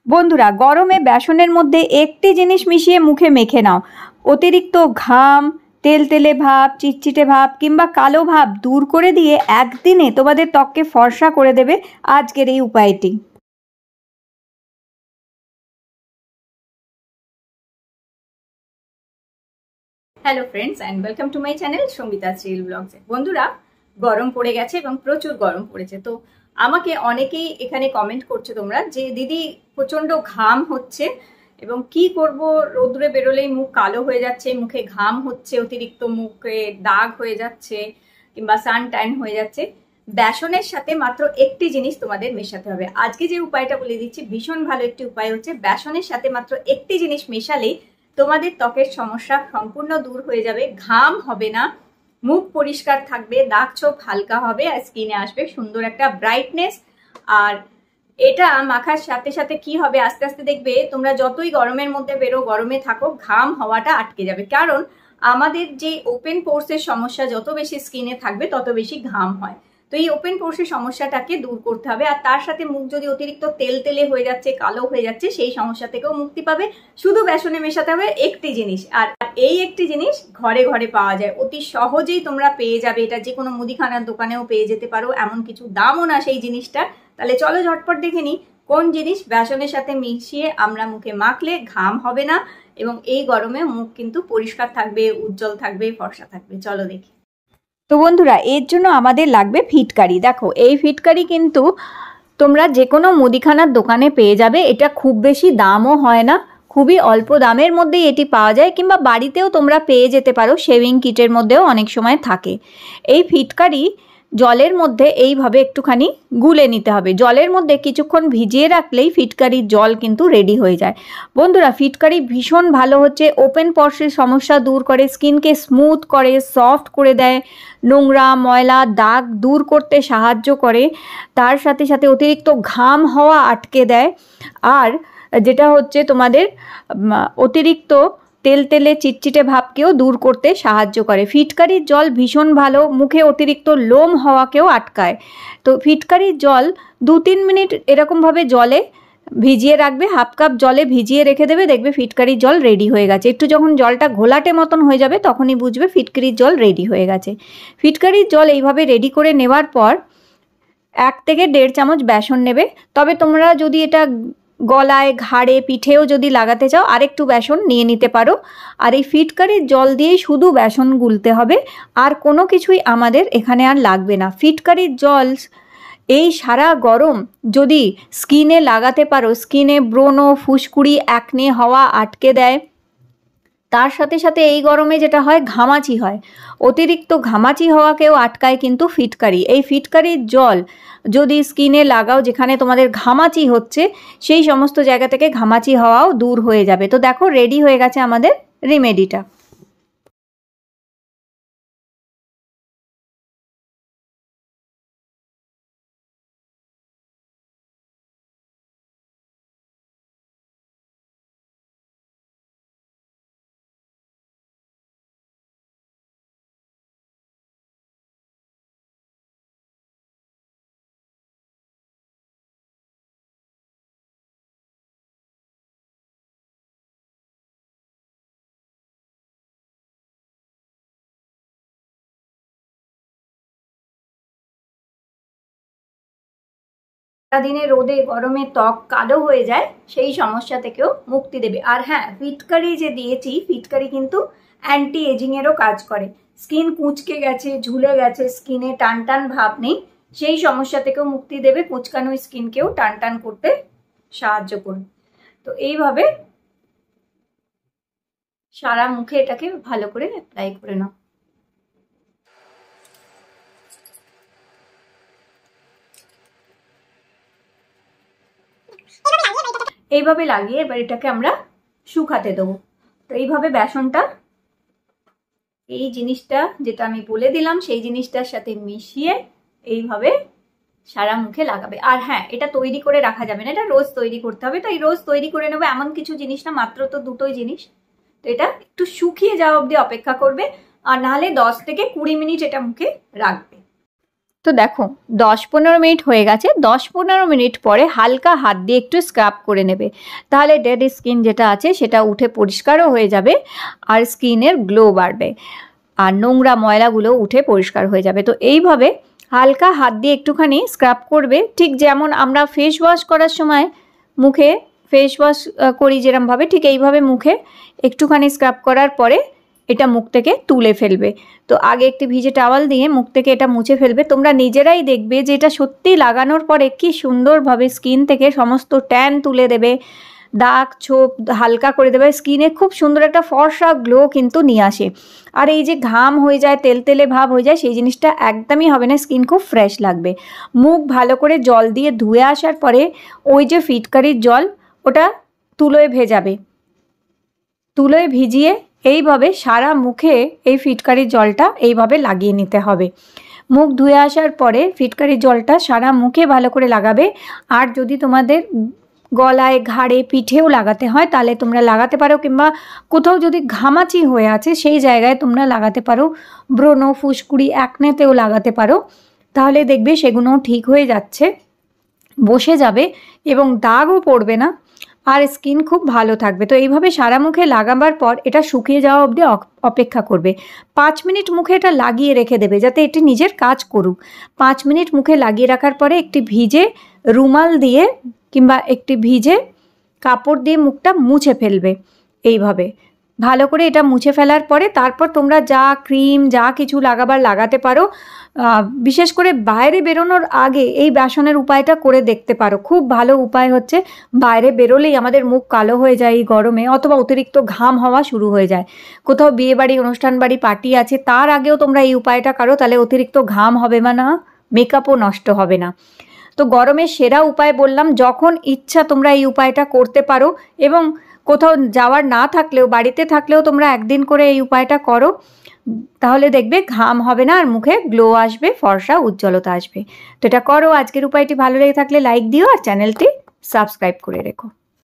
বন্ধুরা, গরমে বেসনের মধ্যে একটি জিনিস মিশিয়ে মুখে মেখে নাও। অতিরিক্ত ঘাম, তেলতেলে ভাব, চিটচিটে ভাব কিংবা কালো ভাব দূর করে দিয়ে একদিনে তোমাদের ত্বককে ফর্সা করে দেবে আজকের এই উপায়টি। Hello friends and welcome to my channel Sangeeta Shreel blogs. বন্ধুরা, গরম পড়ে গেছে এবং প্রচুর গরম পড়েছে। তো আমাকে অনেকেই এখানে কমেন্ট করছে তোমরা যে দিদি প্রচন্ড ঘাম হচ্ছে এবং কি করব, রোদ্রে বেরোলেই মুখ কালো হয়ে যাচ্ছে, মুখে ঘাম হচ্ছে, অতিরিক্ত মুখে দাগ হয়ে যাচ্ছে কিংবা সান ট্যান হয়ে যাচ্ছে। বেসনের সাথে মাত্র একটি জিনিস তোমাদের মেশাতে হবে। আজকে যে উপায়টা বলে দিচ্ছি ভীষণ ভালো একটি উপায় হচ্ছে, বেসনের সাথে মাত্র একটি জিনিস মেশালেই তোমাদের ত্বকের সমস্যা সম্পূর্ণ দূর হয়ে যাবে। ঘাম হবে না, মুখ পরিষ্কার থাকবে, দাগ ছোপ হালকা হবে আর স্কিনে আসবে সুন্দর একটা ব্রাইটনেস। আর এটা মাখার সাথে সাথে কি হবে, আস্তে আস্তে দেখবে তোমরা যতই গরমের মধ্যে বেরো, গরমে থাকো, ঘাম হওয়াটা আটকে যাবে। কারণ আমাদের যে ওপেন পোর্সের সমস্যা, যত বেশি স্কিনে থাকবে তত বেশি ঘাম হয়। তো এই ওপেন পোর্সের সমস্যাটাকে দূর করতে হবে। আর তার সাথে মুখ যদি অতিরিক্ত তেল তেলে হয়ে যাচ্ছে, কালো হয়ে যাচ্ছে, সেই সমস্যা থেকেও মুক্তি পাবে। শুধু বেসনে মেশাতে হবে একটি জিনিস, আর এই একটি জিনিস ঘরে ঘরে পাওয়া যায়, অতি সহজেই তোমরা পেয়ে যাবে। এটা যে কোনো মুদিখানার দোকানেও পেয়ে যেতে পারো, এমন কিছু দামও না সেই জিনিসটা। তাহলে চলো ঝটপট দেখে নিই কোন জিনিস বেসনের সাথে মিশিয়ে আমরা মুখে মাখলে ঘাম হবে না এবং এই গরমে মুখ কিন্তু পরিষ্কার থাকবে, উজ্জ্বল থাকবে, ফর্সা থাকবে। চলো দেখি। তো বন্ধুরা, এর জন্য আমাদের লাগবে ফিটকারি। দেখো, এই ফিটকারি কিন্তু তোমরা যে কোনো মুদিখানার দোকানে পেয়ে যাবে। এটা খুব বেশি দামও হয় না, খুবই অল্প দামের মধ্যেই এটি পাওয়া যায়, কিংবা বাড়িতেও তোমরা পেয়ে যেতে পারো, শেভিং কিটের মধ্যেও অনেক সময় থাকে। এই ফিটকারি জলের মধ্যে এইভাবে একটুখানি গুলে নিতে হবে। জলের মধ্যে কিছুক্ষণ ভিজিয়ে রাখলেই ফিটকারির জল কিন্তু রেডি হয়ে যায়। বন্ধুরা, ফিটকারি ভীষণ ভালো হচ্ছে, ওপেন পরসের সমস্যা দূর করে, স্কিনকে স্মুথ করে, সফট করে দেয়, নোংরা ময়লা দাগ দূর করতে সাহায্য করে, তার সাথে সাথে অতিরিক্ত ঘাম হওয়া আটকে দেয়। আর যেটা হচ্ছে তোমাদের অতিরিক্ত তেলতেলে চিটচিটে ভাবকেও দূর করতে সাহায্য করে। ফিটকারির জল ভীষণ ভালো, মুখে অতিরিক্ত লোম হওয়াকেও আটকায়। তো ফিটকারির জল 2-3 মিনিট এরকমভাবে জলে ভিজিয়ে রাখবে, হাফ কাপ জলে ভিজিয়ে রেখে দেবে, দেখবে ফিটকারির জল রেডি হয়ে গেছে। একটু যখন জলটা ঘোলাটে মতন হয়ে যাবে তখনই বুঝবে ফিটকারির জল রেডি হয়ে গেছে। ফিটকারির জল এইভাবে রেডি করে নেওয়ার পর 1 থেকে 1.5 চামচ বেসন নেবে। তবে তোমরা যদি এটা গলায়, ঘাড়ে, পিঠেও যদি লাগাতে চাও আরেকটু বেসন নিয়ে নিতে পারো। আর এই ফিটকারির জল দিয়েই শুধু বেসন গুলতে হবে, আর কোনো কিছুই আমাদের এখানে আর লাগবে না। ফিটকারির জল এই সারা গরম যদি স্কিনে লাগাতে পারো, স্কিনে ব্রণ, ফুসকুড়ি, অ্যাকনে হওয়া আটকে দেয়। তার সাথে সাথে এই গরমে যেটা হয়, ঘামাচি হয়, অতিরিক্ত ঘামাচি হওয়াকেও আটকায় কিন্তু ফিটকারি। এই ফিটকারির জল যদি স্কিনে লাগাও, যেখানে তোমাদের ঘামাচি হচ্ছে সেই সমস্ত জায়গা থেকে ঘামাচি হওয়াও দূর হয়ে যাবে। তো দেখো, রেডি হয়ে গেছে আমাদের রেমেডিটা। সারাদিনে রোদে গরমে ত্বক কালো হয়ে যায়, সেই সমস্যা থেকেও মুক্তি দেবে। আর হ্যাঁ, ফিটকারি যে দিয়েছি, ফিটকারি কিন্তু অ্যান্টি এজিং এরও কাজ করে। স্কিন কুঁচকে গেছে, ঝুলে গেছে, স্কিনে টান টান ভাব নেই, সেই সমস্যা থেকেও মুক্তি দেবে। কুঁচকানো স্কিনকেও টান টান করতে সাহায্য করবে। তো এইভাবে সারা মুখে এটাকে ভালো করে অ্যাপ্লাই করে নাও। এইভাবে লাগিয়ে এবার এটাকে আমরা শুকাতে দেবো। তো এইভাবে বেসনটা, এই জিনিসটা যেটা আমি বলে দিলাম সেই জিনিসটার সাথে মিশিয়ে এইভাবে সারা মুখে লাগাবে। আর হ্যাঁ, এটা তৈরি করে রাখা যাবে না, এটা রোজ তৈরি করতে হবে। তো এই রোজ তৈরি করে নেবে এমন কিছু জিনিস না, মাত্র তো দুটোই জিনিস। তো এটা একটু শুকিয়ে যাওয়া অবধি অপেক্ষা করবে, আর নাহলে 10 থেকে 20 মিনিট এটা মুখে রাখবে। তো দেখো 10-15 মিনিট হয়ে গেছে। 10-15 মিনিট পরে হালকা হাত দিয়ে একটু স্ক্রাব করে নেবে, তাহলে ডেড স্কিন যেটা আছে সেটা উঠে পরিষ্কারও হয়ে যাবে আর স্কিনের গ্লো বাড়বে আর নোংরা ময়লাগুলো উঠে পরিষ্কার হয়ে যাবে। তো এইভাবে হালকা হাত দিয়ে একটুখানি স্ক্রাব করবে, ঠিক যেমন আমরা ফেস ওয়াশ করার সময় মুখে ফেস ওয়াশ করি যেরমভাবে, ঠিক এইভাবে মুখে একটুখানি স্ক্রাব করার পরে এটা মুখ থেকে তুলে ফেলবে। তো আগে একটি ভিজে টাওয়াল দিয়ে মুখ থেকে এটা মুছে ফেলবে। তোমরা নিজেরাই দেখবে যে এটা সত্যি লাগানোর পরে কি সুন্দরভাবে স্কিন থেকে সমস্ত ট্যান তুলে দেবে, দাগ ছোপ হালকা করে দেবে, স্কিনে খুব সুন্দর একটা ফর্সা গ্লো কিন্তু নিয়ে আসে। আর এই যে ঘাম হয়ে যায়, তেলতেলে ভাব হয়ে যায়, সেই জিনিসটা একদমই হবে না, স্কিন খুব ফ্রেশ লাগবে। মুখ ভালো করে জল দিয়ে ধুয়ে আসার পরে ওই যে ফিটকারির জল ওটা তুলোয় ভেজাবে, তুলোয় ভিজিয়ে এইভাবে সারা মুখে এই ফিটকারির জলটা এইভাবে লাগিয়ে নিতে হবে। মুখ ধুয়ে আসার পরে ফিটকারির জলটা সারা মুখে ভালো করে লাগাবে। আর যদি তোমাদের গলায় ঘাড়ে পিঠেও লাগাতে হয় তাহলে তোমরা লাগাতে পারো, কিংবা কোথাও যদি ঘামাচি হয়ে আছে সেই জায়গায় তোমরা লাগাতে পারো, ব্রণ ফুসকুড়ি একনেতেও লাগাতে পারো, তাহলে দেখবে সেগুলোও ঠিক হয়ে যাচ্ছে, বসে যাবে এবং দাগও পড়বে না আর স্কিন খুব ভালো থাকবে। তো এইভাবে সারা মুখে লাগাবার পর এটা শুকিয়ে যাওয়া অবধি অপেক্ষা করবে। 5 মিনিট মুখে এটা লাগিয়ে রেখে দেবে যাতে এটি নিজের কাজ করুক। 5 মিনিট মুখে লাগিয়ে রাখার পরে একটি ভিজে রুমাল দিয়ে কিংবা একটি ভিজে কাপড় দিয়ে মুখটা মুছে ফেলবে। এইভাবে ভালো করে এটা মুছে ফেলার পরে তারপর তোমরা যা ক্রিম যা কিছু লাগাবার লাগাতে পারো। বিশেষ করে বাইরে বেরোনোর আগে এই বেসনের উপায়টা করে দেখতে পারো, খুব ভালো উপায় হচ্ছে। বাইরে বেরোলেই আমাদের মুখ কালো হয়ে যায় এই গরমে, অথবা অতিরিক্ত ঘাম হওয়া শুরু হয়ে যায়। কোথাও বিয়ে বাড়ি অনুষ্ঠান বাড়ি পার্টি আছে তার আগেও তোমরা এই উপায়টা করো, তাহলে অতিরিক্ত ঘাম হবে না, মেকআপও নষ্ট হবে না। তো গরমের সেরা উপায় বললাম, যখন ইচ্ছা তোমরা এই উপায়টা করতে পারো এবং কোথাও যাওয়ার না থাকলেও বাড়িতে থাকলেও তোমরা একদিন করে এই উপায়টা করো, তাহলে দেখবে ঘাম হবে না আর মুখে গ্লো আসবে, ফর্সা উজ্জ্বলতা আসবে। তো এটা করো। আজকের উপায়টি ভালো লেগে থাকলে লাইক দিও আর চ্যানেলটি সাবস্ক্রাইব করে রেখো।